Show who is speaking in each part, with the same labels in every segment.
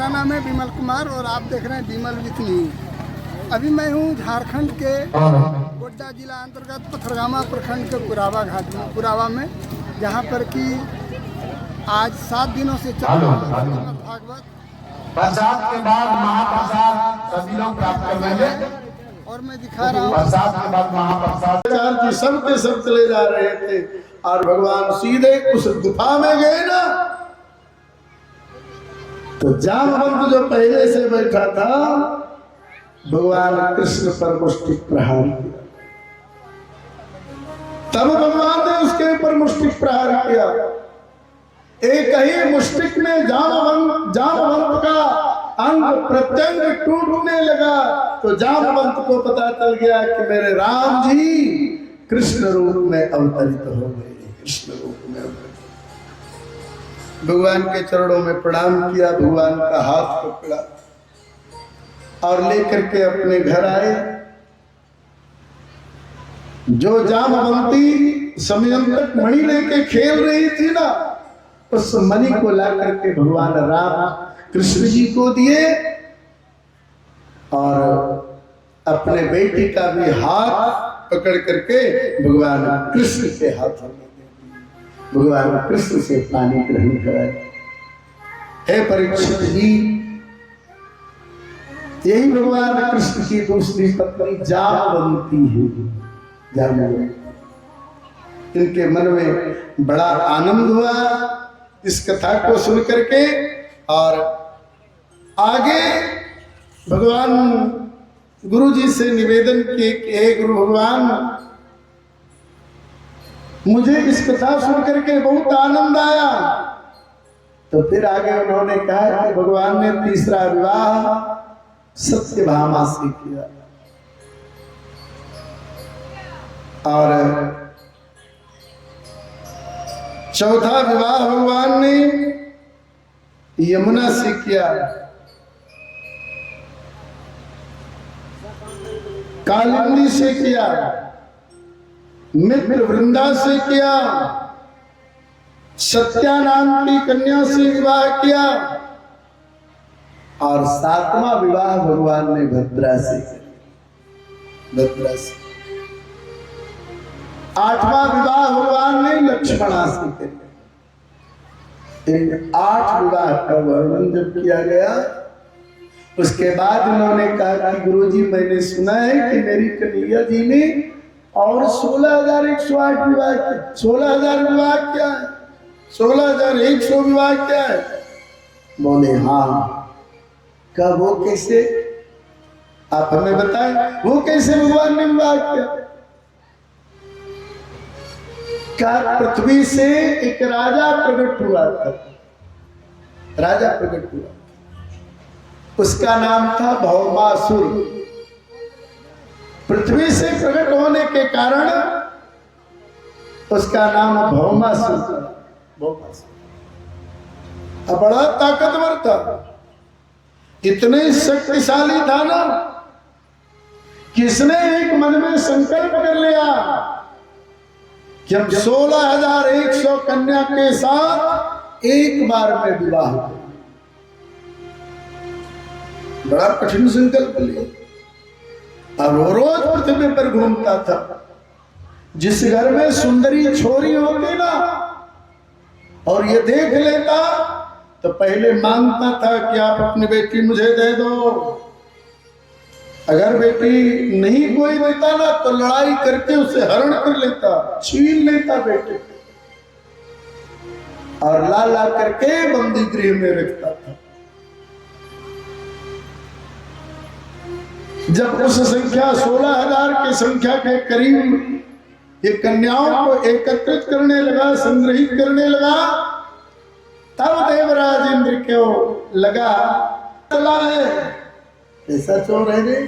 Speaker 1: मेरा नाम है विमल कुमार और आप देख रहे हैं विमल विथ न्यूज। अभी मैं हूँ झारखंड के गोड्डा जिला अंतर्गत पथरगामा प्रखंड के पुरावा घाट में, पुरावा में, जहाँ पर कि आज 7 दिनों से चल रहा है भागवत
Speaker 2: प्रसाद के बाद महाप्रसाद सभी लोग प्राप्त कर लेंगे।
Speaker 1: और मैं दिखा रहा हूँ
Speaker 2: प्रसाद के बाद महाप्रसाद
Speaker 3: जी सब के सब चले जा रहे थे और भगवान सीधे उस गुफा में गए ना, तो जामवंत जो पहले से बैठा था भगवान कृष्ण पर मुष्टिक प्रहार किया। तब भगवान ने उसके ऊपर मुष्टिक प्रहार किया। एक ही मुष्टिक में जामवंत का अंग प्रत्यंग टूटने लगा, तो जामवंत को पता चल गया कि मेरे राम जी कृष्ण रूप में अवतरित हो गए। कृष्ण रूप में अवतरित, भगवान के चरणों में प्रणाम किया, भगवान का हाथ पकड़ा और लेकर के अपने घर आए। जो जामवंती समयंतक मणि लेके खेल रही थी ना, उस मणि को ला करके भगवान राम कृष्ण जी को दिए और अपने बेटी का भी हाथ पकड़ करके भगवान कृष्ण के हाथों में भगवान कृष्ण से पानी ग्रहण कराए। हे परीक्षित जी, यही भगवान कृष्ण की दूसरी पत्नी जामवंती है। जामवंती, इनके मन में बड़ा आनंद हुआ इस कथा को सुन करके, और आगे भगवान गुरु जी से निवेदन किए कि हे गुरु भगवान, मुझे इस कथा सुन करके बहुत आनंद आया। तो फिर आगे उन्होंने कहा कि भगवान ने तीसरा विवाह सत्यभामा से किया और चौथा विवाह भगवान ने यमुना से किया, कालिंदी से किया, मित्र वृंदा से किया, सत्या नाम की कन्या से विवाह किया, और 7वां विवाह भगवान ने भद्रा से किया। भद्रा से 8वां विवाह भगवान ने लक्ष्मणा से किया। इन 8 विवाह का वर्णन जब किया गया, उसके बाद उन्होंने कहा कि गुरुजी, मैंने सुना है कि मेरी कन्हैया जी ने और 16,108 विवाह किया। 16,000 विवाह क्या है? 16,100 विवाह क्या है? बोले हाँ। कब? वो कैसे? आप हमें बताएं, वो कैसे भगवान ने विवाह किया? का पृथ्वी से एक राजा प्रकट हुआ था। राजा प्रकट हुआ, उसका नाम था भौमासुर। पृथ्वी से प्रकट होने के कारण उसका नाम भौमासुर था। भौमासुर बड़ा ताकतवर था, इतने शक्तिशाली था ना, किसने एक मन में संकल्प कर लिया कि हम 16,100 कन्या के साथ एक बार में विवाह करें। बड़ा कठिन संकल्प लिया। अब वो रोज पृथ्वी पर घूमता था। जिस घर में सुंदरी छोरी होती ना और ये देख लेता, तो पहले मांगता था कि आप अपनी बेटी मुझे दे दो। अगर बेटी नहीं कोई देता ना, तो लड़ाई करके उसे हरण कर लेता, छीन लेता बेटे, और ला ला करके बंदी गृह में रखता था। जब उस संख्या 16,000 की संख्या के करीब ये कन्याओं को एकत्रित करने लगा, संग्रहित करने लगा, तब देवराज इंद्र को लगा चला है ऐसा चोर है रे।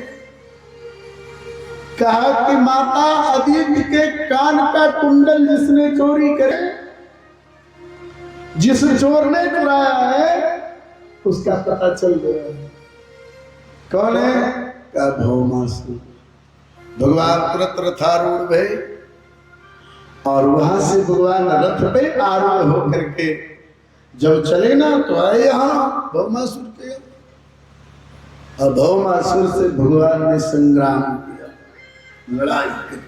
Speaker 3: कहा कि माता, अदिति के कान का कुंडल जिसने चोरी करे, जिस चोर ने चुराया है, उसका पता चल गया है। कौन है? का भौमासुर। भगवान तुरंत रथारूढ़ भये और वहां से भगवान रथ पे आरूढ़ होकर के जब चले ना, तो आए यहाँ भौमासुर के और भौमासुर से भगवान ने संग्राम किया, लड़ाई की।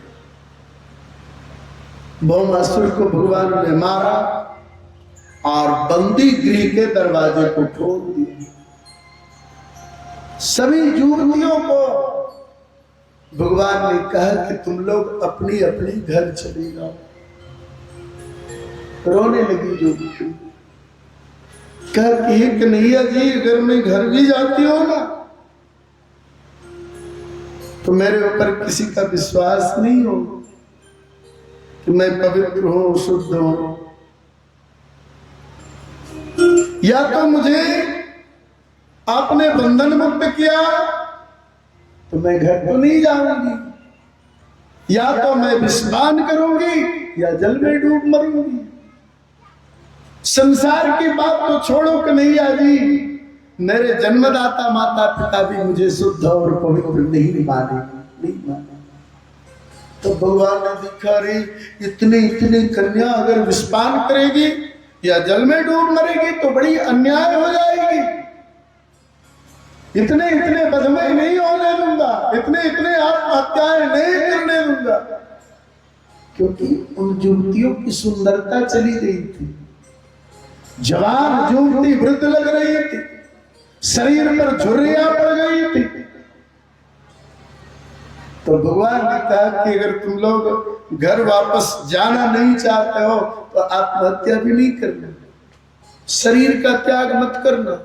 Speaker 3: भौमासुर को भगवान ने मारा और बंदी गृह के दरवाजे को खोल दिया। सभी युवतियों को भगवान ने कहा कि तुम लोग अपनी अपनी घर चले जाओ। रोने लगी युवती, कहा कि कन्हैया जी अगर मैं घर भी जाती हो ना तो मेरे ऊपर किसी का विश्वास नहीं हो कि मैं पवित्र हूं, शुद्ध हूं। या तो मुझे आपने बंधन मुक्त किया तो मैं घर तो नहीं जाऊंगी, या तो मैं विस्नान करूंगी या जल में डूब मरूंगी। संसार की बात तो छोड़ो कन्हैया जी, मेरे जन्मदाता माता पिता भी मुझे शुद्ध और पवित्र नहीं माने। तो भगवान ने दिखा रही इतनी इतनी कन्या अगर विस्पान करेगी या जल में डूब मरेगी तो बड़ी अन्याय हो जाएगी। इतने इतने बदमे नहीं होने दूंगा, इतने इतने आत्महत्याएं नहीं करने दूंगा। क्योंकि उन युवतियों की सुंदरता चली गई थी। जवान युवती वृद्ध लग रही थी, शरीर पर झुर्रियां पड़ गई थी। तो भगवान ने कहा कि अगर तुम लोग घर वापस जाना नहीं चाहते हो तो आत्महत्या भी नहीं करना, शरीर का त्याग मत करना।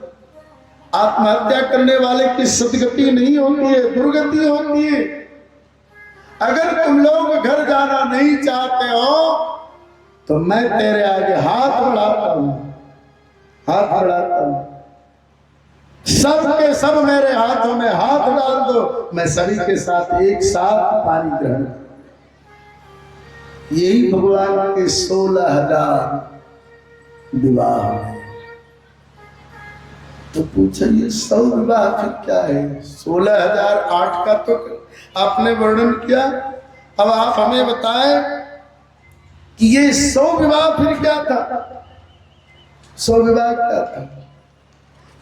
Speaker 3: आत्महत्या करने वाले की सदगति नहीं होती है, दुर्गति होती है। अगर तुम लोग घर जाना नहीं चाहते हो तो मैं तेरे आगे हाथ बढ़ाता हूं, हाथ बढ़ाता हूं। सब के सब मेरे हाथों में हाथ डाल दो, मैं सभी के साथ एक साथ पानी ग्रहण। यही भगवान के 16,000 विवाह है। तो पूछा ये 100 विवाह फिर क्या है? 16,008 का तो आपने वर्णन किया, अब आप हमें बताएं कि ये 100 विवाह फिर क्या था? 100 विवाह क्या था?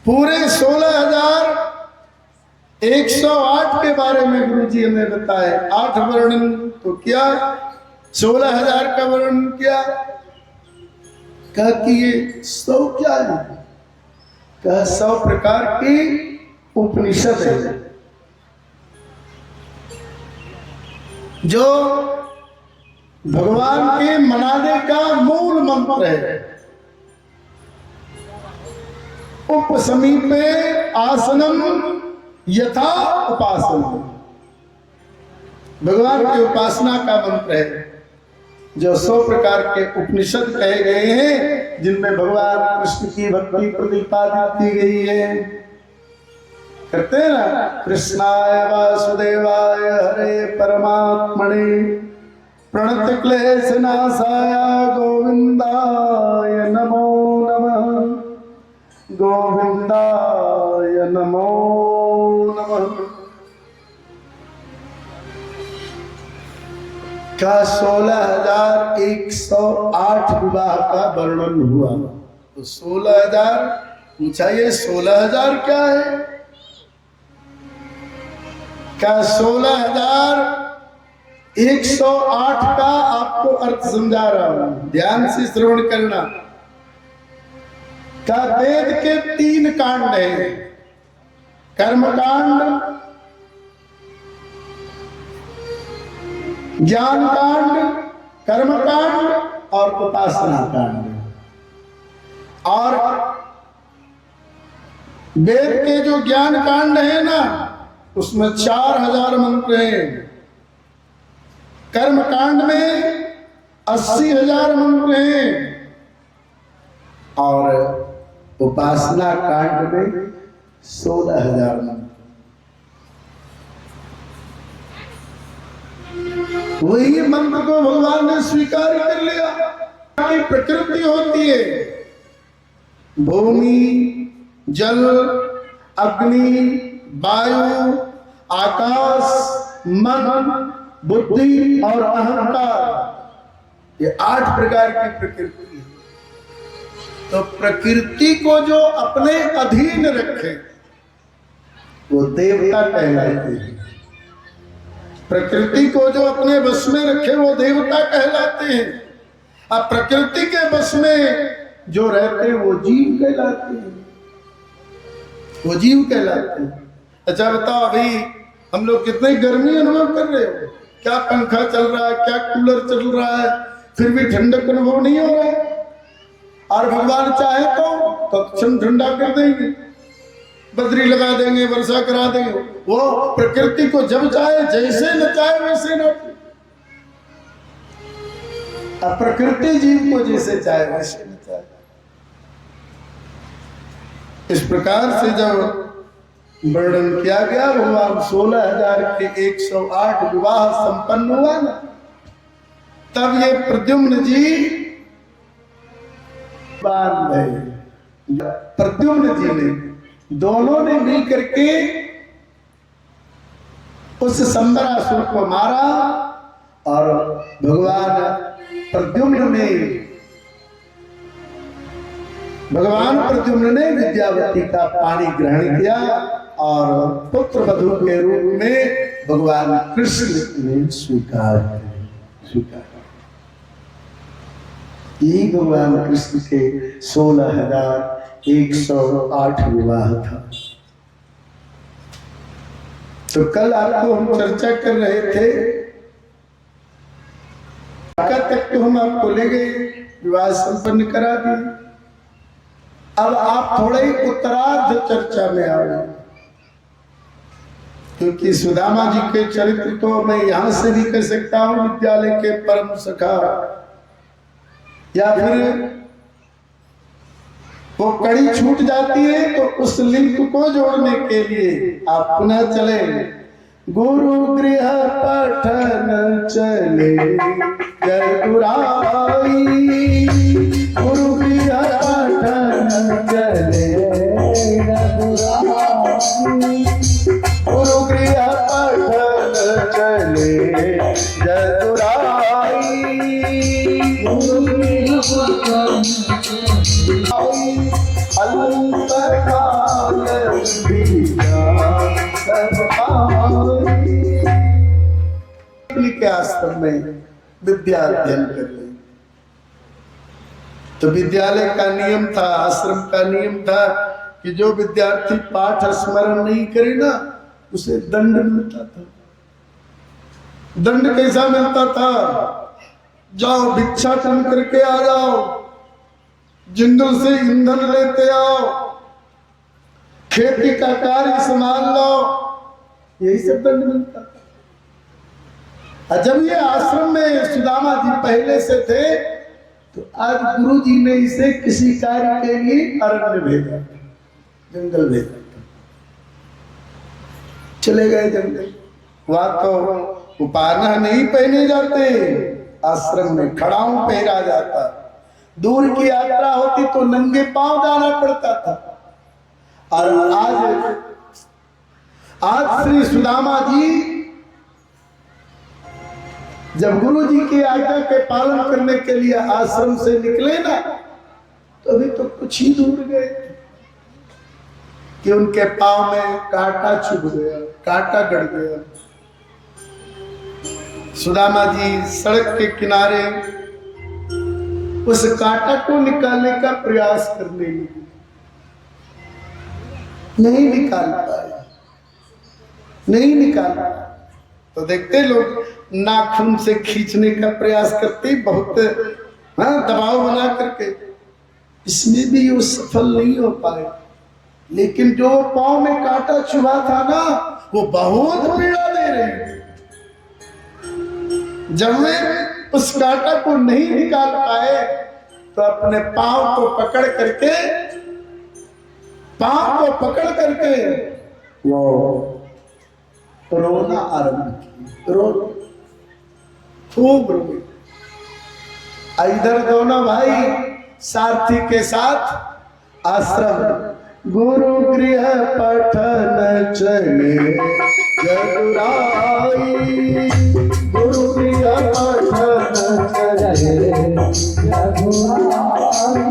Speaker 3: पूरे 16,108 के बारे में गुरुजी हमें बताए। 8 वर्णन तो किया, 16,000 का वर्णन किया। कहा कि ये 100 क्या है? कहा 100 प्रकार की उपनिषद है जो भगवान के मनाने का मूल मंत्र है। उपसमीपे आसनम यथा उपासना, भगवान की उपासना का मंत्र है। जो 100 प्रकार के उपनिषद कहे गए हैं जिनमें भगवान कृष्ण की भक्ति प्रतिपादित की गई है। करते हैं ना, कृष्णाय वासुदेवाय हरे परमात्मने प्रणत क्लेश नाशाय गोविंदाय नमो नमः, गोविंदाय नमो नमः। का 16,108 विवाह का वर्णन हुआ। तो 16,000 पूछा, ये 16,000 क्या है? क्या 16,108 का आपको अर्थ समझा रहा हूं, ध्यान से श्रवण करना। का वेद के 3 कांड है, कर्मकांड, ज्ञान कांड, कर्म कांड और उपासना कांड। और वेद के जो ज्ञान कांड है ना उसमें 4,000 मंत्र हैं। कर्म कांड में 80,000 मंत्र हैं और उपासना कांड में 16,000 मंत्र। वही मंत्र को भगवान ने स्वीकार कर लिया। प्रकृति होती है, भूमि, जल, अग्नि, वायु, आकाश, मन, बुद्धि और अहंकार, ये 8 प्रकार की प्रकृति है। तो प्रकृति को जो अपने अधीन रखे वो देवता कहलाते हैं। प्रकृति को जो अपने बस में रखे वो देवता कहलाते हैं। अब प्रकृति के बस में जो रहते हैं वो जीव कहलाते हैं, वो जीव कहलाते हैं। अच्छा बताओ, अभी हम लोग कितनी गर्मी अनुभव कर रहे हो, क्या पंखा चल रहा है, क्या कूलर चल रहा है, फिर भी ठंडक अनुभव नहीं हो रहा है। और भगवान चाहे तो ठंडा कर देंगे, बदरी लगा देंगे, वर्षा करा देंगे। वो प्रकृति को जब चाहे जैसे न चाहे वैसे न, अब प्रकृति जीव को जैसे चाहे वैसे न चाहे। इस प्रकार से जब वर्णन किया गया, भगवान 16,000 के 108 विवाह संपन्न हुआ ना, तब ये प्रद्युम्न जी बांध गए। प्रद्युम्न जी ने, दोनों ने मिल करके उस संबरासुर को मारा और भगवान प्रद्युम्न ने विद्यावती का पानी ग्रहण किया और पुत्र वधू के रूप में भगवान कृष्ण ने स्वीकार। यही भगवान कृष्ण के 16,108 विवाह था। तो कल आपको हम चर्चा कर रहे थे, तक तो हम आपको ले गए, विवाह संपन्न करा दिए। अब आप थोड़े ही उत्तरार्ध चर्चा में आ गए, क्योंकि सुदामा जी के चरित्र तो मैं यहां से भी कह सकता हूं, विद्यालय के परम सखा, या फिर वो कड़ी छूट जाती है तो उस लिंक को जोड़ने के लिए आप पुनः चले। गुरु गृह पठन चले जगुराई, गुरु गृह पठन चले जगुराई, गुरु गृह पठन चले जगुराई, गुरु गृह पठन के आश्रम में विद्या अध्ययन कर ले। तो विद्यालय का नियम था, आश्रम का नियम था कि जो विद्यार्थी पाठ स्मरण नहीं करे ना, उसे दंड मिलता था। दंड कैसा मिलता था? जाओ भिक्षाटन करके आ जाओ, जंगल से ईंधन लेते आओ, खेती का कार्य संभाल लो, यही सब दंड मिलता था। जब ये आश्रम में सुदामा जी पहले से थे, तो आज गुरु जी ने इसे किसी कार्य के लिए अरण्य भेजा, जंगल भेजा। चले गए जंगल, वहां तो उपाना नहीं पहने जाते, आश्रम में खड़ाऊ पहरा जाता। दूर की यात्रा होती तो नंगे पांव जाना पड़ता था। और आज श्री सुदामा जी जब गुरु जी की आज्ञा के पालन करने के लिए आश्रम से निकले ना, तो अभी तो कुछ ही दूर गए कि उनके पांव में कांटा चुभ गया, कांटा गड़ गया। सुदामा जी सड़क के किनारे उस कांटा को निकालने का प्रयास करने लगे, नहीं निकाल पाए, नहीं निकाल पाए। तो देखते लोग नाखून से खींचने का प्रयास करते, बहुत दबाव बना करके, इसमें भी वो सफल नहीं हो पाए। लेकिन जो पांव में कांटा चुभा था ना, वो बहुत पीड़ा दे रहे हैं। जब वे उस कांटा को नहीं निकाल पाए, तो अपने पांव को पकड़ करके वो रोना आरंभ किया, खूब रोए। इधर दोनों भाई सारथी के साथ आश्रम, गुरु गृह पठन चले जगुराई, गुरु गृह पठन चले जगुराई,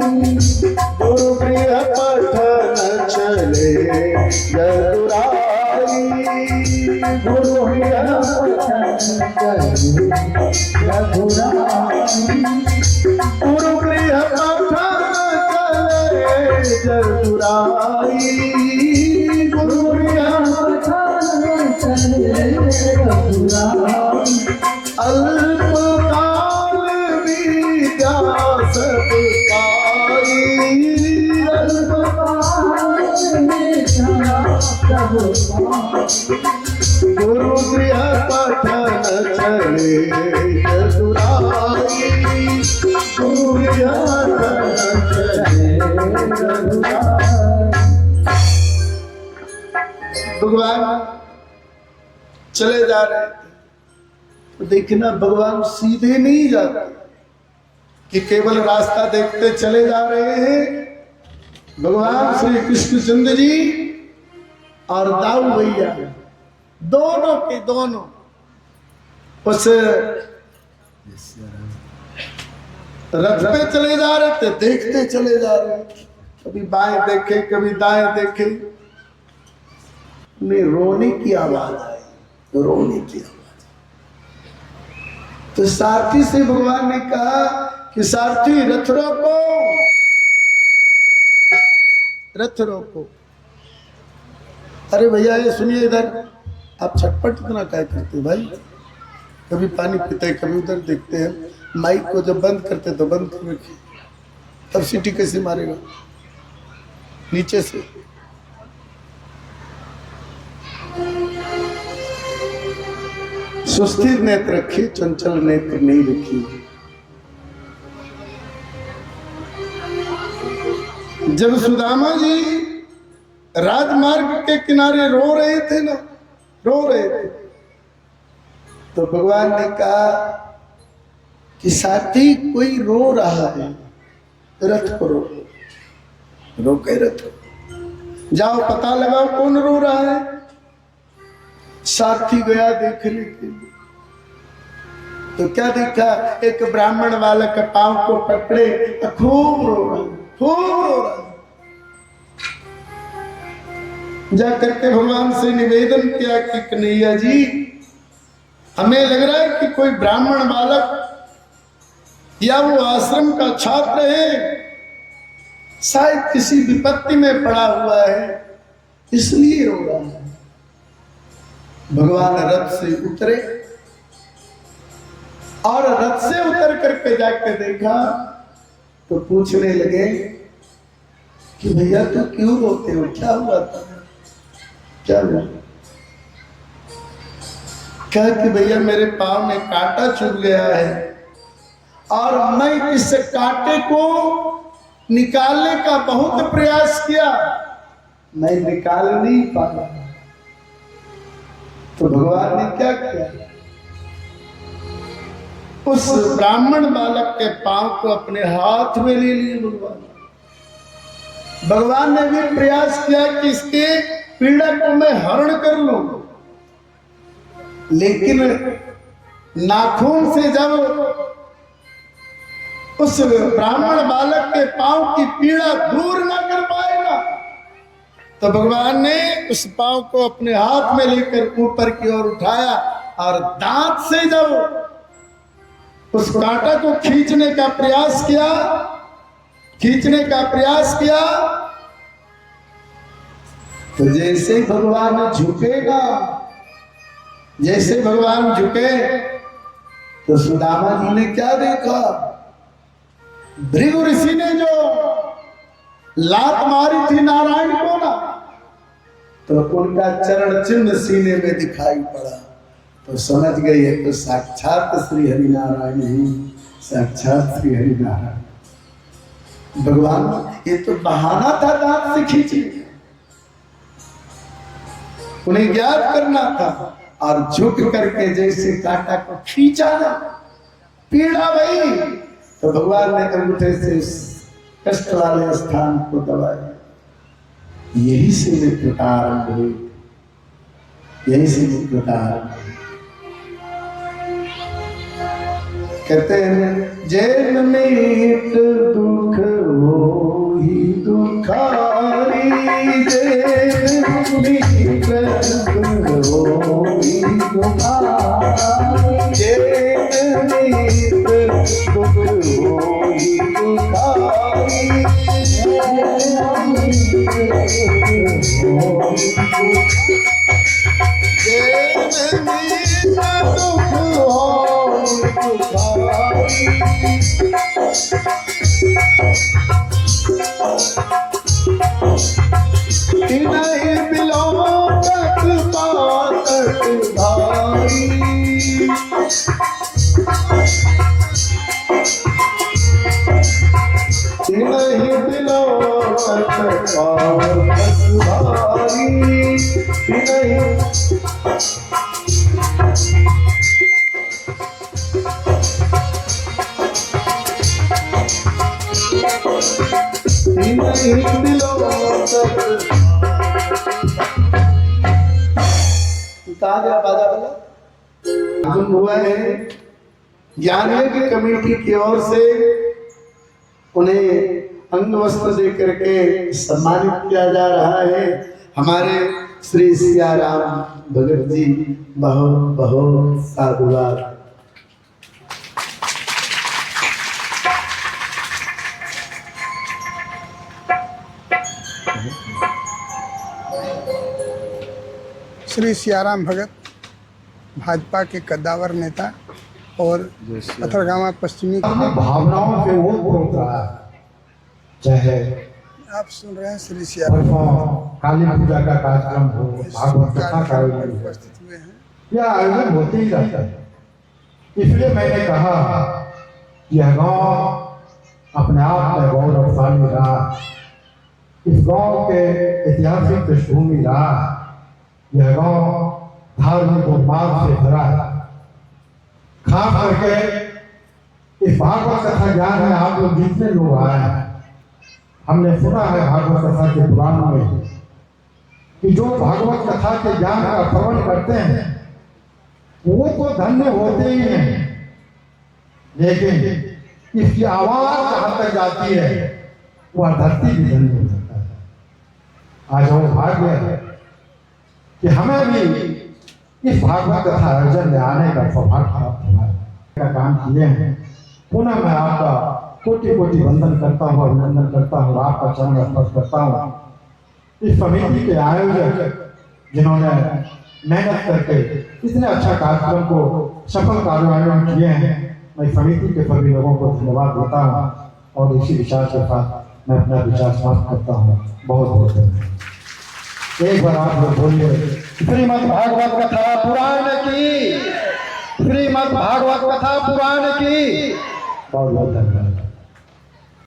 Speaker 3: गुरु गृह पठन चले जगुराई। गुरु गुरु गृह चले जगुराई गुरु अल्पकाल विद्या सब पाई गुरु गृह पठन चले जगुराई गुरु गृह पठन चले जगुराई। भगवान चले जा रहे थे तो देखना भगवान सीधे नहीं जाते कि केवल रास्ता देखते चले जा रहे हैं। भगवान श्री कृष्णचंद्र जी और दाऊ भैया दोनों के दोनों उस रथ पे चले जा रहे थे, देखते चले जा रहे, कभी बाएं देखे कभी दाएं देखे, उन्हें रोने की आवाज आई, रोने की आवाज। तो सारथी से भगवान ने कहा कि सारथी रथ रोको, रथ रोको। अरे भैया ये सुनिए इधर, आप छटपट इतना क्या करते भाई, कभी पानी पीते कभी उधर देखते हैं, माइक को जब बंद करते तो बंद कर रखिए, तब सीटी कैसे मारेगा नीचे से। सुस्थिर नेत्र रखिए, चंचल नेत्र नहीं रखिए। जब सुदामा जी राजमार्ग के किनारे रो रहे थे ना, रो रहे थे, तो भगवान ने कहा कि साथी कोई रो रहा है, रथ को रोको, रोके रथ को, जाओ पता लगाओ कौन रो रहा है। साथी गया देखने के लिए, तो क्या देखा, एक ब्राह्मण वाला के पांव को पकड़े, खूब रो रहा, खूब रो रहा। जाकर के भगवान से निवेदन किया कि कन्हैया जी, हमें लग रहा है कि कोई ब्राह्मण बालक या वो आश्रम का छात्र है, शायद किसी विपत्ति में पड़ा हुआ है, इसलिए रो रहा है। भगवान रथ से उतरे और रथ से उतर करके जाकर देखा तो पूछने लगे कि भैया तो क्यों रोते हो, क्या हुआ था, क्या हुआ। क्या कि भैया मेरे पांव में कांटा चुभ गया है और मैं इस कांटे को निकालने का बहुत प्रयास किया, मैं निकाल नहीं पाया। तो भगवान ने क्या किया, उस ब्राह्मण बालक के पांव को अपने हाथ में ले लिए। भगवान ने भी प्रयास किया कि इसके पीड़ा को मैं हरण कर लूं, लेकिन नाखून से जब उस ब्राह्मण बालक के पांव की पीड़ा दूर न कर पाएगा, तो भगवान ने उस पांव को अपने हाथ में लेकर ऊपर की ओर उठाया और दांत से जब उस कांटा को खींचने का प्रयास किया, खींचने का प्रयास किया, तो जैसे भगवान झुकेगा, जैसे भगवान झुके तो सुदामा जी ने क्या देखा, भृगु ऋषि ने जो लात मारी थी नारायण को ना, तो उनका चरण चिन्ह सीने में दिखाई पड़ा। तो समझ गई है तो साक्षात श्री हरि नारायण ही, साक्षात श्री हरि नारायण। भगवान ये तो बहाना था दांत से खींचने, उन्हें ज्ञात करना था, और झुक करके जैसे कांटा को खींचा ना, पीड़ा वही, तो भगवान ने अंगूठे से उस कष्ट वाले स्थान को दबाया। यही से मृत्युता आरंभ हुई, यही से मृत्युता आरंभ हुई। कहते हैं जैन मीत दुख हो ही दुखारी, जैन मीत नहीं बिलोकत पातक भारी नहीं बिलोकत पातक भारी नहीं नहीं बिलोकत कहा गया बाजा वाला आगमन हुआ है। ज्ञानियों की कमेटी की ओर से उन्हें अंग वस्त्र दे करके सम्मानित किया जा रहा है। हमारे श्री सियाराम भगत जी बहुत बहुत साधुवाद।
Speaker 1: श्री सियाराम भगत भाजपा के कद्दावर नेता और पथरगामा पश्चिमी
Speaker 2: भावनाओं से वो बोल रहा है, चाहे
Speaker 1: आप सुन रहे हैं श्री सियाराम
Speaker 2: काली पूजा का कार्यक्रम हो, भागवत कथा का आयोजन हो,
Speaker 1: उपस्थित हुए हैं।
Speaker 2: यह आयोजन होते ही रहता है। इसलिए मैंने कहा कि यह गांव अपने आप में गौरवशाली रहा, इस गांव के ऐतिहासिक पृष्ठभूमि रहा, यह गांव धार्मिक उन्माद से भरा है। खास करके इस भागवत कथा ज्ञान में आप लोग जितने लोग आए हैं, हमने सुना है भागवत कथा के पुराण में कि जो भागवत कथा के ज्ञान का श्रवण करते हैं वो तो धन्य होते ही हैं, लेकिन इसकी आवाज जहां तक जाती है वह धरती भी धन्य हो जाता है। आज वो भाग्य है कि हमें भी इस भागवत कथा आयोजन में आने का सौभाग्य प्राप्त हुआ का काम किए हैं। पुनः मैं आपका कोटि कोटि वंदन करता हूँ, अभिनंदन करता हूँ, आपका चरण स्पर्श करता हूँ। इस समिति के आयोजक जिन्होंने मेहनत करके इतने अच्छा कार्यक्रम को सफल कार्यान्वयन किए हैं, मैं समिति के सभी लोगों को धन्यवाद देता हूँ और इसी विचार के साथ मैं अपना विचार समाप्त करता हूँ। बहुत बहुत धन्यवाद। एक बार आप लोग बोलिए श्रीमद् भागवत कथा पुराण की, श्रीमद् भागवत कथा पुराण की। बहुत बहुत धन्यवाद।